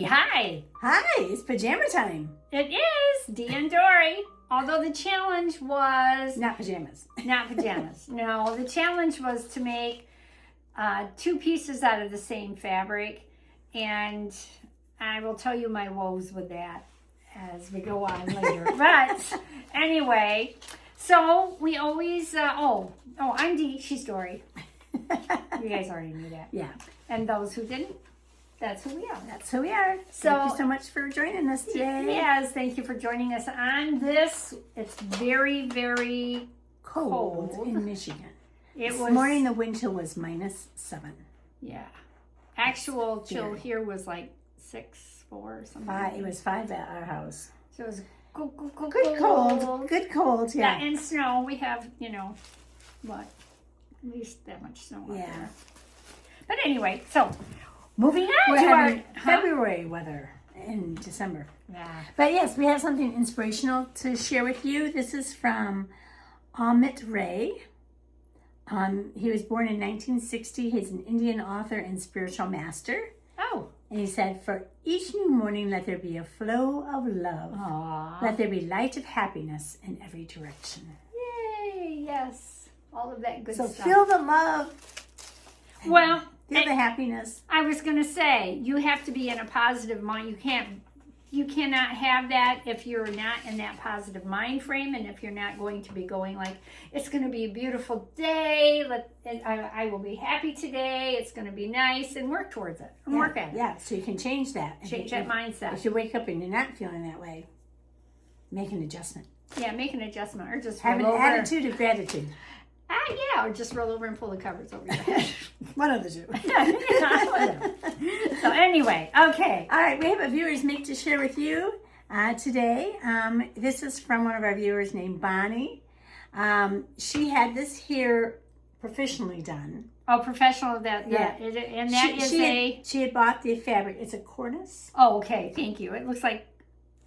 Hey, hi. Hi, it's pajama time. It is Dee and Dory. Although the challenge was... Not pajamas. Not pajamas. No, the challenge was to make 2 pieces out of the same fabric. And I will tell you my woes with that as we go on later. But anyway, so we always... I'm Dee. She's Dory. You guys already knew that. Yeah. And those who didn't, that's who we are. That's who we are. Thank you so much for joining us today. Yes, thank you for joining us on this. It's very, very cold in Michigan. This morning the wind chill was -7. Yeah. Actual chill here was like 6, 4 or something. 5. It was 5 at our house. So it was good cold. Good cold, yeah. And snow. We have, what? At least that much snow out there. But anyway, so moving on to our February weather in December. Yeah. But yes, we have something inspirational to share with you. This is from Amit Ray. He was born in 1960. He's an Indian author and spiritual master. Oh. And he said, for each new morning, let there be a flow of love. Aww. Let there be light of happiness in every direction. Yay, yes. All of that good stuff. So feel the love. Well, feel the happiness. I was going to say, you have to be in a positive mind. You cannot have that if you're not in that positive mind frame, and if you're not going to be going like, it's going to be a beautiful day. I will be happy today. It's going to be nice, and work towards it. And work at it. Yeah, so you can change that. Change that mindset. If you wake up and you're not feeling that way, make an adjustment. Yeah, make an adjustment, or just have an attitude of gratitude. Yeah, or just roll over and pull the covers over your head. One of the two. So anyway, okay. All right, we have a viewer's make to share with you today. This is from one of our viewers named Bonnie. She had this here professionally done. Oh, professional, and she had bought the fabric. It's a cornice. Oh, okay, thank you. It looks like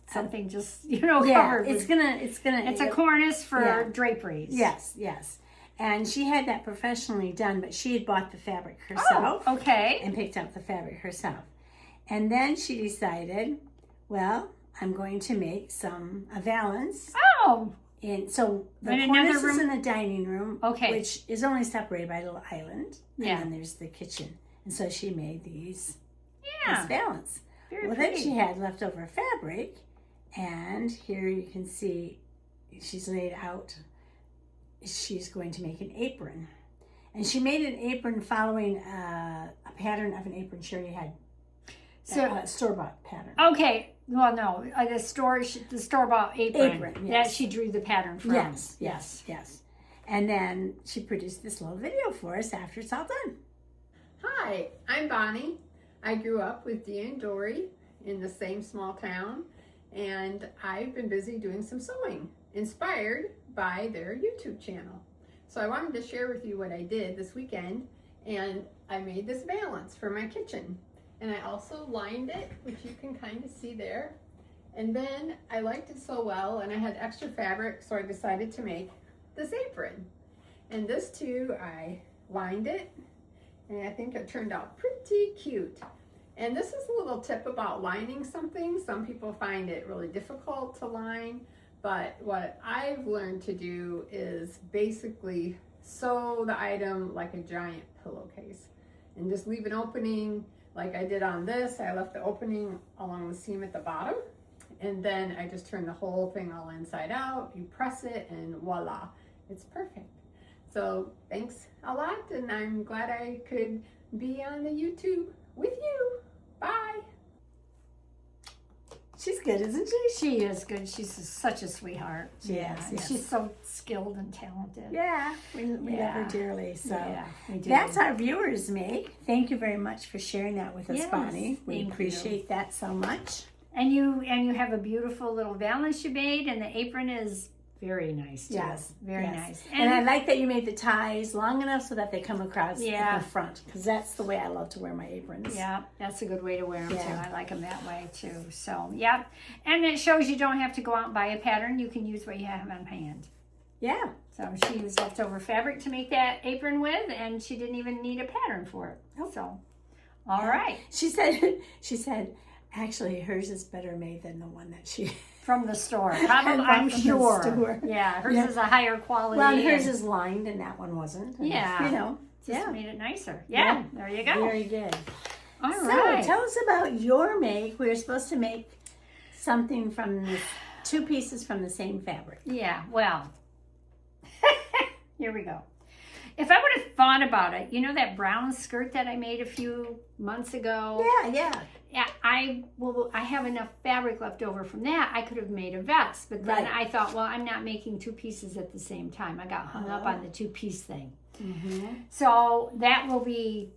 something just, covered. It's a cornice for draperies. Yes. And she had that professionally done, but she had bought the fabric herself. Oh, okay. And picked up the fabric herself. And then she decided, well, I'm going to make a valance. Oh. And so the cornice is in the dining room, which is only separated by a little island. Yeah. And then there's the kitchen. And so she made this valance. Very pretty. Then she had leftover fabric. And here you can see she's laid out. She's going to make an apron. And she made an apron following a pattern of an apron she already had. Store-bought pattern. Okay. Well, no. The store-bought apron that she drew the pattern from. Yes. And then she produced this little video for us after it's all done. Hi, I'm Bonnie. I grew up with Dee and Dory in the same small town. And I've been busy doing some sewing, inspired by their YouTube channel. So I wanted to share with you what I did this weekend, and I made this valance for my kitchen. And I also lined it, which you can kind of see there. And then I liked it so well, and I had extra fabric, so I decided to make this apron. And this too, I lined it, and I think it turned out pretty cute. And this is a little tip about lining something. Some people find it really difficult to line, but what I've learned to do is basically sew the item like a giant pillowcase and just leave an opening like I did on this. I left the opening along the seam at the bottom, and then I just turn the whole thing all inside out. You press it and voila, it's perfect. So thanks a lot, and I'm glad I could be on the YouTube with you. Bye. She's good, isn't she? She is good. She's such a sweetheart. Yes. She's so skilled and talented. Yeah, we love her dearly. So we do. That's our viewers' make. Thank you very much for sharing that with us, Bonnie. We thank appreciate that so much. And you have a beautiful little valance you made, and the apron is very nice too. Yes, very nice. And I like that you made the ties long enough so that they come across at the front, because that's the way I love to wear my aprons. Yeah, that's a good way to wear them too. I like them that way too. So and it shows you don't have to go out and buy a pattern. You can use what you have on hand. Yeah. So she used leftover fabric to make that apron with, and she didn't even need a pattern for it. So, all right. She said, Actually, hers is better made than the one that she... From the store. I Probably, bought I'm from the sure. store. Yeah, hers Yeah. is a higher quality. Well, and hers and is lined and that one wasn't. And, Yeah. You know. just made it nicer. Yeah, there you go. Very good. All So, right. tell us about your make. We were supposed to make something from this, 2 pieces from the same fabric. Yeah, well, here we go. If I would have thought about it, you know that brown skirt that I made a few months ago? Yeah. Yeah, I have enough fabric left over from that. I could have made a vest, but then Right. I thought, well, I'm not making 2 pieces at the same time. I got hung up on the 2-piece thing. Mm-hmm. So that will be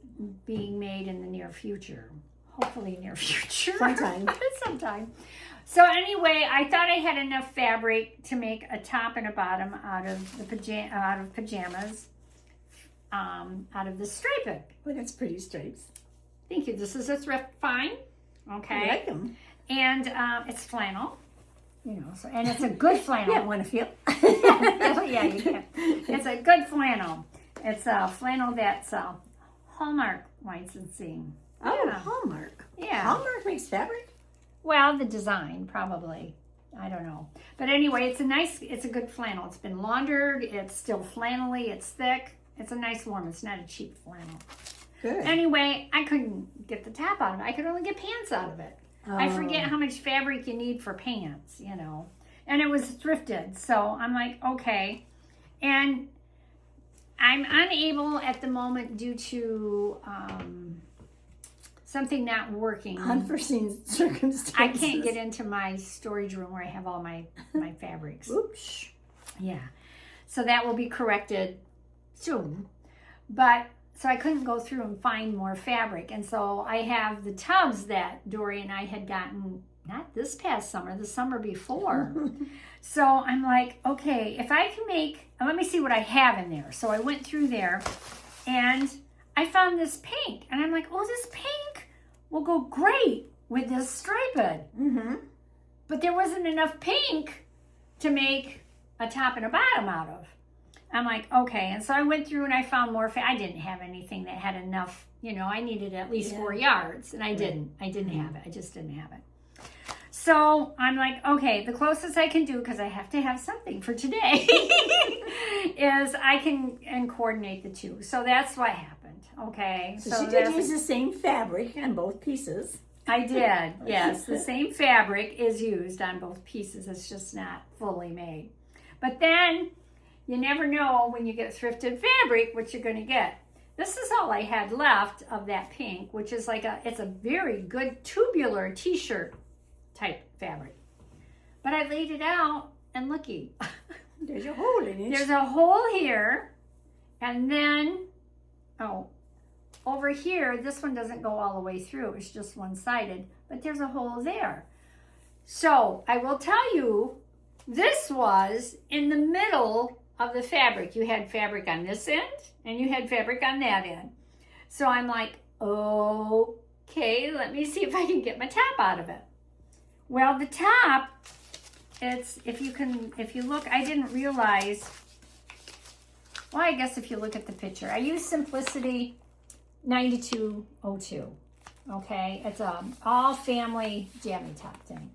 being made in the near future. Hopefully near future. Sometime. So anyway, I thought I had enough fabric to make a top and a bottom out of the pajamas, out of the striped. Well, that's pretty stripes. Thank you. This is a thrift find. Okay. I like them. And it's flannel. You know, so, and it's a good flannel. Yeah, want to feel? Yeah, you can. It's a good flannel. It's a flannel that's Hallmark licensing. Oh, Yeah. Hallmark. Yeah. Hallmark makes fabric? Well, the design probably. I don't know. But anyway, it's a good flannel. It's been laundered. It's still flannelly. It's thick. It's a nice warm. It's not a cheap flannel. Good. Anyway, I couldn't get the top out of it. I could only get pants out of it. I forget how much fabric you need for pants, you know. And it was thrifted. So I'm like, okay. And I'm unable at the moment due to something not working. Unforeseen circumstances. I can't get into my storage room where I have all my fabrics. Oops. Yeah. So that will be corrected soon. But so I couldn't go through and find more fabric. And so I have the tubs that Dory and I had gotten, not this past summer, the summer before. So I'm like, okay, if I can make, let me see what I have in there. So I went through there and I found this pink. And I'm like, oh, this pink will go great with this striped. Mm-hmm. But there wasn't enough pink to make a top and a bottom out of. I'm like, okay. And so I went through and I found more. I didn't have anything that had enough, you know, I needed at least 4 yards. And I didn't have it. I just didn't have it. So I'm like, okay, the closest I can do, because I have to have something for today, is I can coordinate the 2. So that's what happened. Okay. So she did use the same fabric on both pieces. I did, yes. The same fabric is used on both pieces. It's just not fully made. But then you never know when you get thrifted fabric what you're going to get. This is all I had left of that pink, which is it's a very good tubular t-shirt type fabric. But I laid it out and looky. There's a hole in it. There's a hole here. And then, over here, this one doesn't go all the way through. It's just one-sided. But there's a hole there. So I will tell you, this was in the middle of the fabric. You had fabric on this end and you had fabric on that end. So I'm like, okay, let me see if I can get my top out of it. Well, the top, if you look, I didn't realize, well, I guess if you look at the picture, I used Simplicity 9202. Okay, it's a all family jammy top thing.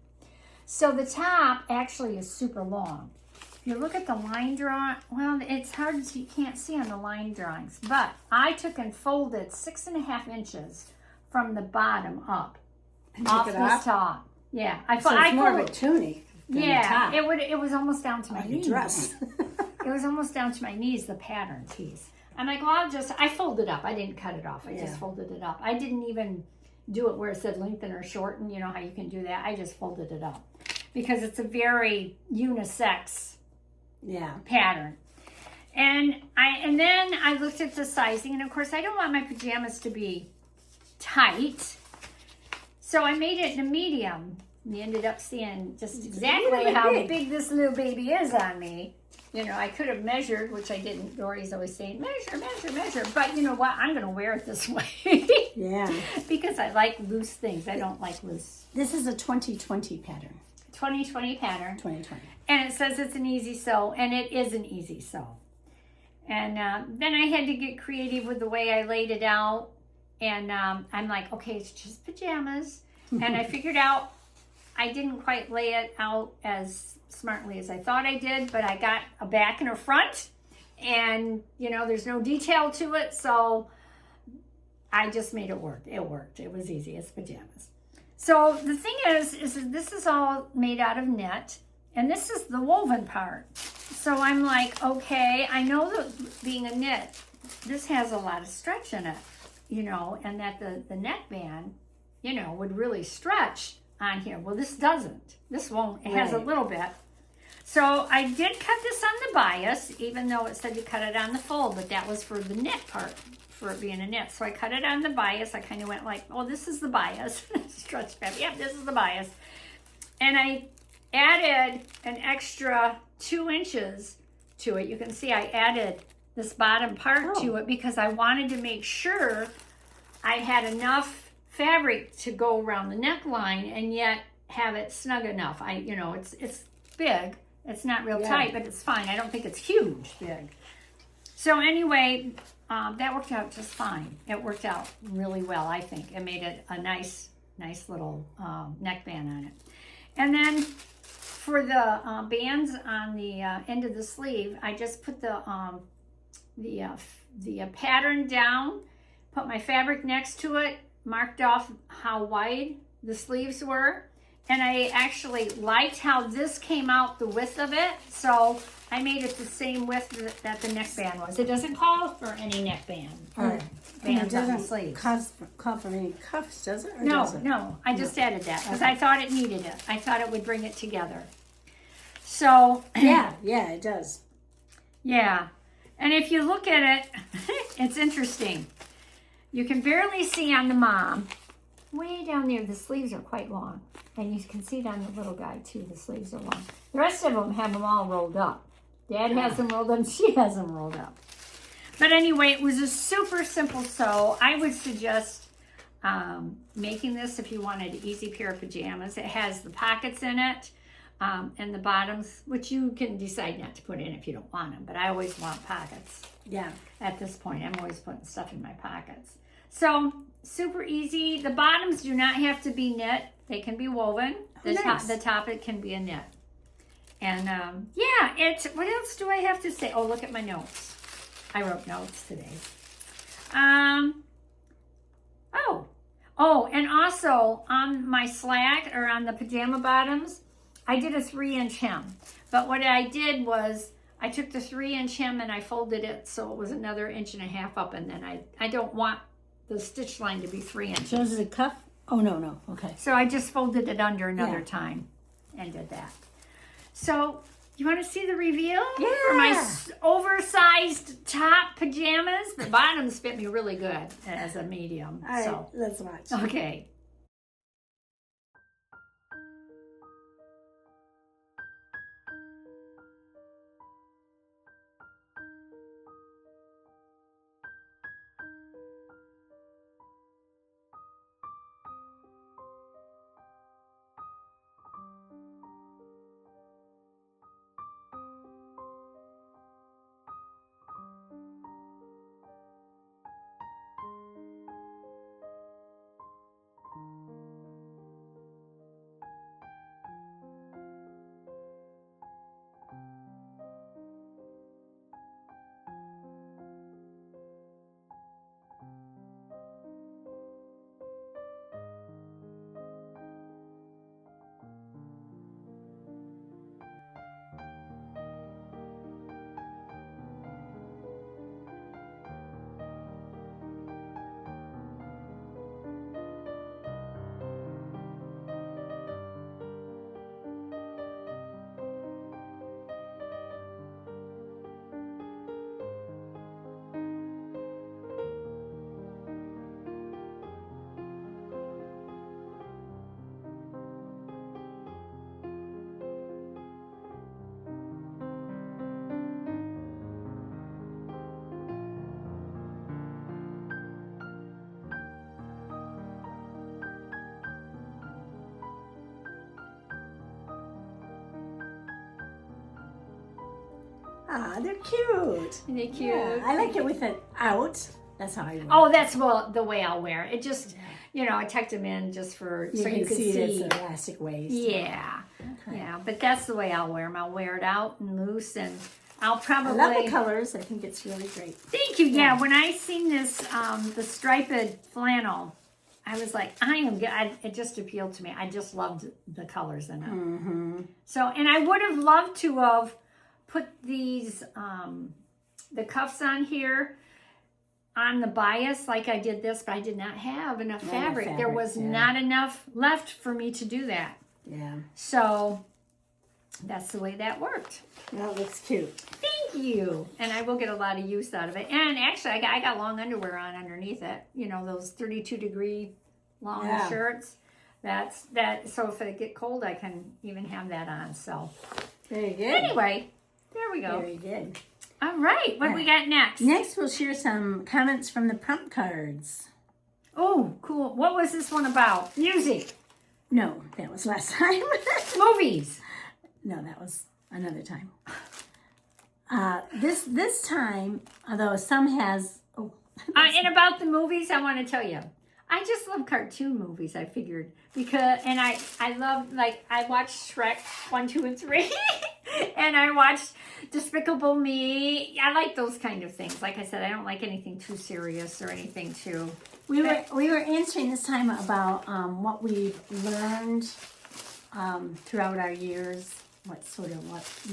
So the top actually is super long. If you look at the line drawing, well, it's hard to, you can't see on the line drawings, but I took and folded 6.5 inches from the bottom up off this top. Yeah, So it's more of a tunic than a top. it was almost down to my Like a knees. dress. It was almost down to my knees, the pattern piece. I'm like, well, I folded up. I didn't cut it off. I just folded it up. I didn't even do it where it said lengthen or shorten. You know how you can do that. I just folded it up because it's a very unisex pattern. And then I looked at the sizing, and of course I don't want my pajamas to be tight. So I made it in a medium. And you ended up seeing just exactly how big this little baby is on me. You know, I could have measured, which I didn't. Dory's always saying, measure, measure, measure. But you know what? I'm going to wear it this way. Yeah. Because I like loose things. I don't like loose. This is a 2020 pattern. 2020 pattern. 2020. And it says it's an easy sew, and it is an easy sew. And then I had to get creative with the way I laid it out. And I'm like, okay, it's just pajamas. And I figured out I didn't quite lay it out as smartly as I thought I did, but I got a back and a front, and you know, there's no detail to it, so I just made it work. It worked. It was easy. It's pajamas. So the thing is this is all made out of knit, and this is the woven part. So I'm like, okay, I know that being a knit, this has a lot of stretch in it, you know, and that the neckband, you know, would really stretch on here. Well, this doesn't. This won't. It has a little bit. So I did cut this on the bias, even though it said to cut it on the fold, but that was for the knit part, for it being a knit. So I cut it on the bias. I kind of went like, oh, this is the bias. Stretch fabric. Yep, this is the bias. And I added an extra 2 inches to it. You can see I added this bottom part to it because I wanted to make sure I had enough fabric to go around the neckline and yet have it snug enough. You know, it's big. It's not real tight, but it's fine. I don't think it's huge big. So anyway, that worked out just fine. It worked out really well, I think. It made it a nice little neckband on it. And then for the bands on the end of the sleeve, I just put the pattern down, put my fabric next to it, marked off how wide the sleeves were, and I actually liked how this came out, the width of it, so I made it the same width that the neckband was. It doesn't call for any neckband or bands on the sleeves. Call for any cuffs, does it? Or No, does it? no, I just added that because I thought it needed it. I thought it would bring it together. So yeah, it does. Yeah, and if you look at it, it's interesting. You can barely see on the mom. Way down there, the sleeves are quite long. And you can see it on the little guy, too. The sleeves are long. The rest of them have them all rolled up. Dad has them rolled up. She has them rolled up. But anyway, it was a super simple sew. I would suggest making this if you wanted an easy pair of pajamas. It has the pockets in it and the bottoms, which you can decide not to put in if you don't want them. But I always want pockets. Yeah. At this point, I'm always putting stuff in my pockets. So, super easy. The bottoms do not have to be knit. They can be woven. The top, it can be a knit. And, yeah, what else do I have to say? Oh, look at my notes. I wrote notes today. Oh, and also on my slack, or on the pajama bottoms, I did a 3-inch hem. But what I did was, I took the 3-inch hem and I folded it so it was another 1.5 inches up, and then I don't want the stitch line to be 3 inches. So is it a cuff? Oh, no. Okay. So I just folded it under another time and did that. So you want to see the reveal? Yeah. For my oversized top pajamas. The bottoms fit me really good as a medium. All right, so let's watch. okay. Ah, they're cute. Isn't it cute? Yeah, I like it with it out. That's how I wear it. Oh, that's the way I'll wear it. It just, you know, I tucked them in just for You so can you could see see. it's elastic waist. Yeah, Okay. yeah, but that's the way I'll wear them. I'll wear it out and loose, and I'll I probably. love the colors. I think it's really great. Thank you. Yeah. Yeah, when I seen this, the striped flannel, I was like, it just appealed to me. I just loved the colors in it. Mm-hmm. So, and I would have loved to have put these, the cuffs on here on the bias like I did this, but I did not have enough fabric. There was not enough left for me to do that. Yeah. So that's the way that worked. That looks cute. Thank you. And I will get a lot of use out of it. And actually, I got long underwear on underneath it. You know, those 32-degree long shirts. That's that. So if I get cold, I can even have that on. So Very good. anyway, there we go. Very good. All right. What do we got next? Next, we'll share some comments from the prompt cards. Oh, cool. What was this one about? Music. No, that was last time. Movies. No, that was another time. This time, although some has. Oh, And about the movies, I want to tell you. I just love cartoon movies, I figured. And I love, like, I watched Shrek 1, 2, and 3. And I watched Despicable Me. I like those kind of things. Like I said, I don't like anything too serious or anything too. we were answering this time about what we've learned throughout our years. What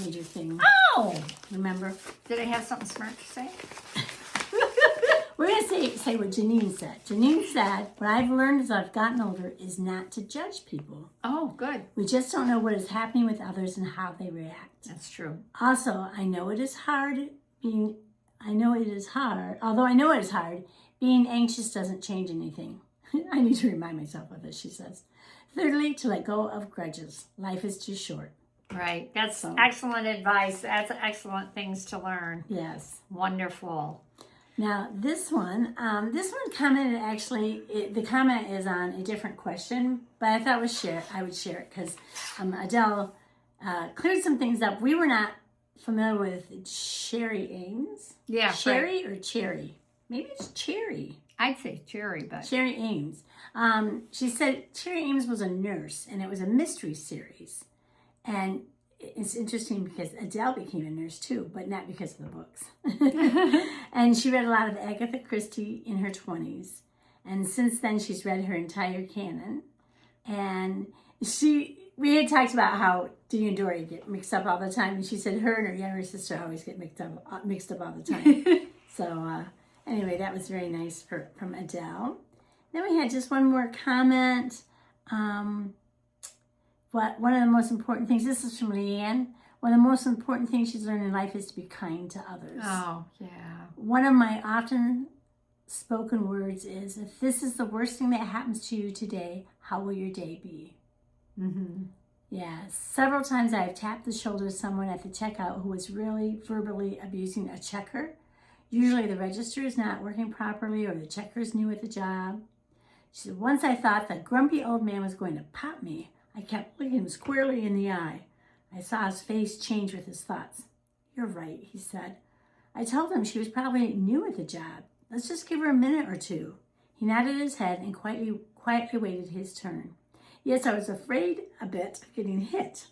major thing? Oh! Remember? Did I have something smart to say? We're going to say what Janine said. Janine said, what I've learned as I've gotten older is not to judge people. Oh, good. We just don't know what is happening with others and how they react. That's true. Also, I know it is hard, although I know it is hard, being anxious doesn't change anything. I need to remind myself of this, she says. Thirdly, to let go of grudges. Life is too short. Right. That's excellent advice. That's excellent things to learn. Yes. Wonderful. Now, this one commented actually, the comment is on a different question, but I thought I would share it because Adele cleared some things up. We were not familiar with Sherry Ames. Yeah. Sherry or Cherry? Maybe it's Cherry. I'd say cherry, but. Sherry Ames. She said Sherry Ames was a nurse, and it was a mystery series. And it's interesting because Adele became a nurse too, but not because of the books. And she read a lot of Agatha Christie in her 20s. And since then, she's read her entire canon. And we had talked about how Dee and Dory get mixed up all the time. And she said her and her younger sister always get mixed up all the time. So anyway, that was very nice from Adele. Then we had just one more comment. One of the most important things, this is from Leanne, one of the most important things she's learned in life is to be kind to others. Oh, yeah. One of my often spoken words is, if this is the worst thing that happens to you today, how will your day be? Mm-hmm. Yes. Several times I have tapped the shoulder of someone at the checkout who was really verbally abusing a checker. Usually the register is not working properly or the checker is new at the job. She said, once I thought the grumpy old man was going to pop me, I kept looking him squarely in the eye. I saw his face change with his thoughts. You're right, he said. I told him she was probably new at the job. Let's just give her a minute or two. He nodded his head and quietly waited his turn. Yes, I was afraid a bit of getting hit.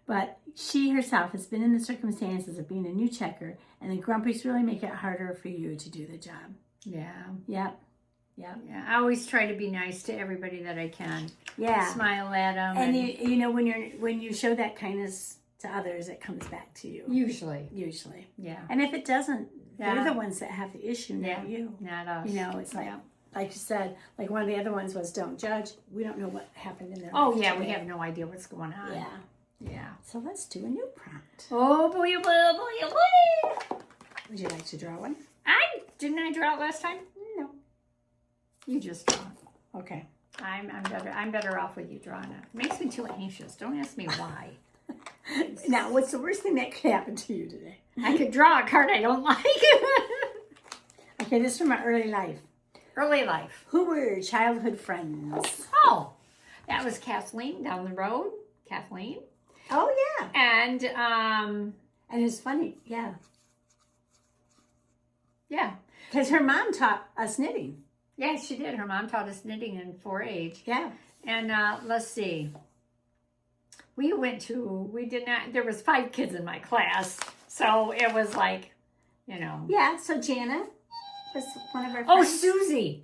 But she herself has been in the circumstances of being a new checker, and the grumpies really make it harder for you to do the job. Yeah. Yep. Yeah. I always try to be nice to everybody that I can. Yeah. Smile at them. And you know, when you show that kindness to others, it comes back to you. Usually. Yeah. And if it doesn't, Yeah. they're the ones that have the issue, not you. Not us. You know, it's like you said, like one of the other ones was don't judge. We don't know what happened in their Oh, life yeah, today. we have no idea what's going on. Yeah. Yeah. So let's do a new prompt. Oh, boy, oh, boy, oh, boy, oh, boy. Would you like to draw one? Didn't I draw it last time? No. You just draw it. Okay. I'm better off with you drawing it. Makes me too anxious. Don't ask me why. Now, what's the worst thing that could happen to you today? I could draw a card I don't like. Okay, this is from my early life. Early life. Who were your childhood friends? Oh, that was Kathleen down the road. Kathleen. Oh, yeah. And, And it's funny, yeah. yeah. Because her mom taught us knitting. Yeah, she did. Her mom taught us knitting in 4-H. Yeah. And let's see. We did not, there was 5 kids in my class. So it was like, you know. Yeah, so Jana was one of our Oh, friends.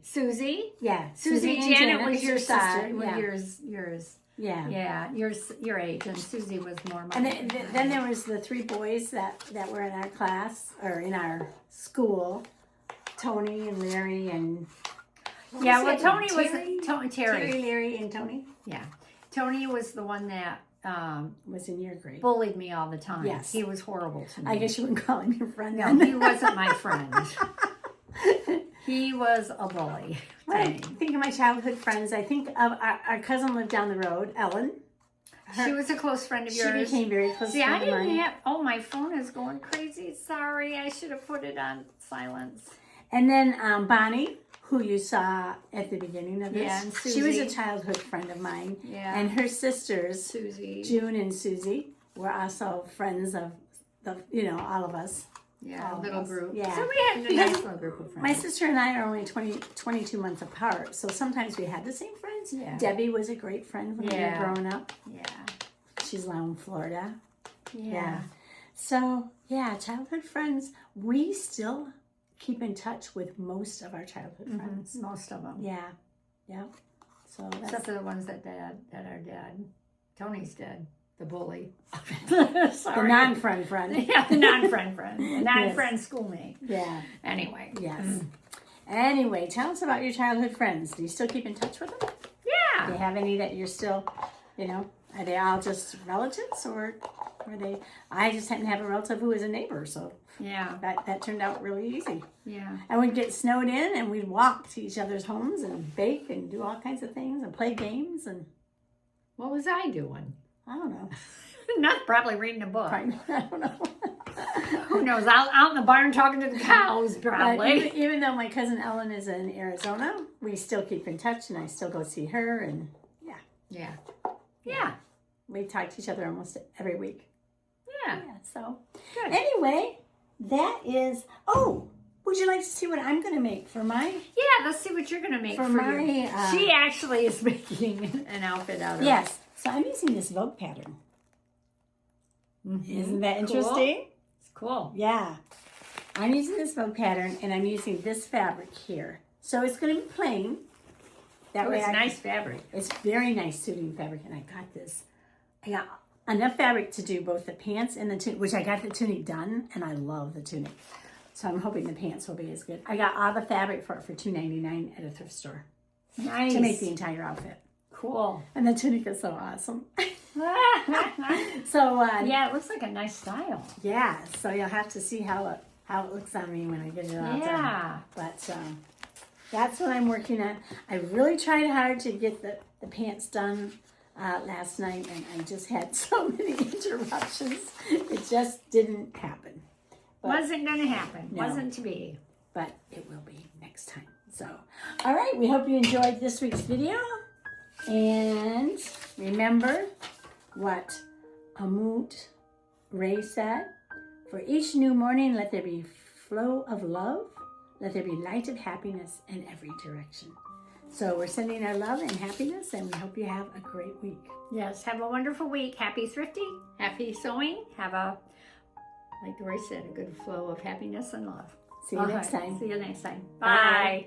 Susie. Yeah. Susie and Janet Jana was your sister. sister. Yeah. Yours. Yeah. Yeah, your age. And Susie was more my And then there was the 3 boys that were in our class, or in our school. Tony and Larry and... Yeah, well, Tony Terry? was Terry. Terry, Larry, and Tony Yeah. Tony was the one that was in your grade. bullied me all the time. Yes. He was horrible to me. I guess you wouldn't call him your friend No, then. he wasn't my friend. He was a bully. When I think of my childhood friends, I think of our cousin lived down the road, Ellen. She was a close friend of She yours. became very close See, I friend of didn't mine. have. Oh, my phone is going crazy. Sorry, I should have put it on silence. And then Bonnie, who you saw at the beginning of this. Yeah, and she was a Susie. childhood friend of mine. Yeah. And her sisters, Susie. June and Susie, were also friends of all of us. Yeah, all of little us. group. Yeah. So we had a nice little group of friends. My sister and I are only 22 months apart, so sometimes we had the same friends. Yeah. Debbie was a great friend when we were growing up. Yeah. She's now in Florida. Yeah. So, yeah, childhood friends. We still keep in touch with most of our childhood friends. Most of them. Yeah. Yeah. So that's... Except for the ones that are dead. Tony's dead. The bully. Sorry. the non-friend friend. Yeah, the non-friend friend. The non-friend schoolmate. Yeah. Anyway. Yes. Anyway, tell us about your childhood friends. Do you still keep in touch with them? Do Yeah. you have any that you're still, are they all just relatives, or are they? I just happen to have a relative who is a neighbor, so Yeah. that turned out really easy. Yeah. And we'd get snowed in, and we'd walk to each other's homes and bake and do all kinds of things and play games, and What was I doing? I don't know. Not probably reading a book. I don't know. Who knows? Out in the barn talking to the cows, But probably. even though my cousin Ellen is in Arizona, we still keep in touch, and I still go see her, and Yeah. Yeah. we talk to each other almost every week. Yeah. Yeah, so Good. anyway, that is. Oh, would you like to see what I'm going to make for my? Yeah, let's see what you're going to make For for my, your... She actually is making an outfit out of it. Yes. So I'm using this Vogue pattern. Isn't that interesting? It's cool. Yeah. I'm using this Vogue pattern, and I'm using this fabric here. So it's going to be plain. That Oh, way it's nice fabric. It's very nice suiting fabric, and I got enough fabric to do both the pants and the tunic, which I got the tunic done, and I love the tunic. So I'm hoping the pants will be as good. I got all the fabric for it for $2.99 at a thrift store Nice. to make the entire outfit. Cool. And the tunic is so awesome. So Yeah, it looks like a nice style. yeah, so you'll have to see how it looks on me when I get it all done. Yeah. But that's what I'm working on. I really tried hard to get the pants done last night, and I just had so many interruptions. It just didn't happen. But, Wasn't going to happen. No. Wasn't to be. but it will be next time. So, all right, we hope you enjoyed this week's video. And remember what Amut Ray said. For each new morning, let there be flow of love. Let there be light of happiness in every direction. So we're sending our love and happiness, and we hope you have a great week. Yes, have a wonderful week. Happy thrifting. Happy sewing. Have a, like Dory said, a good flow of happiness and love. See you next time. See you next time. Bye. Bye.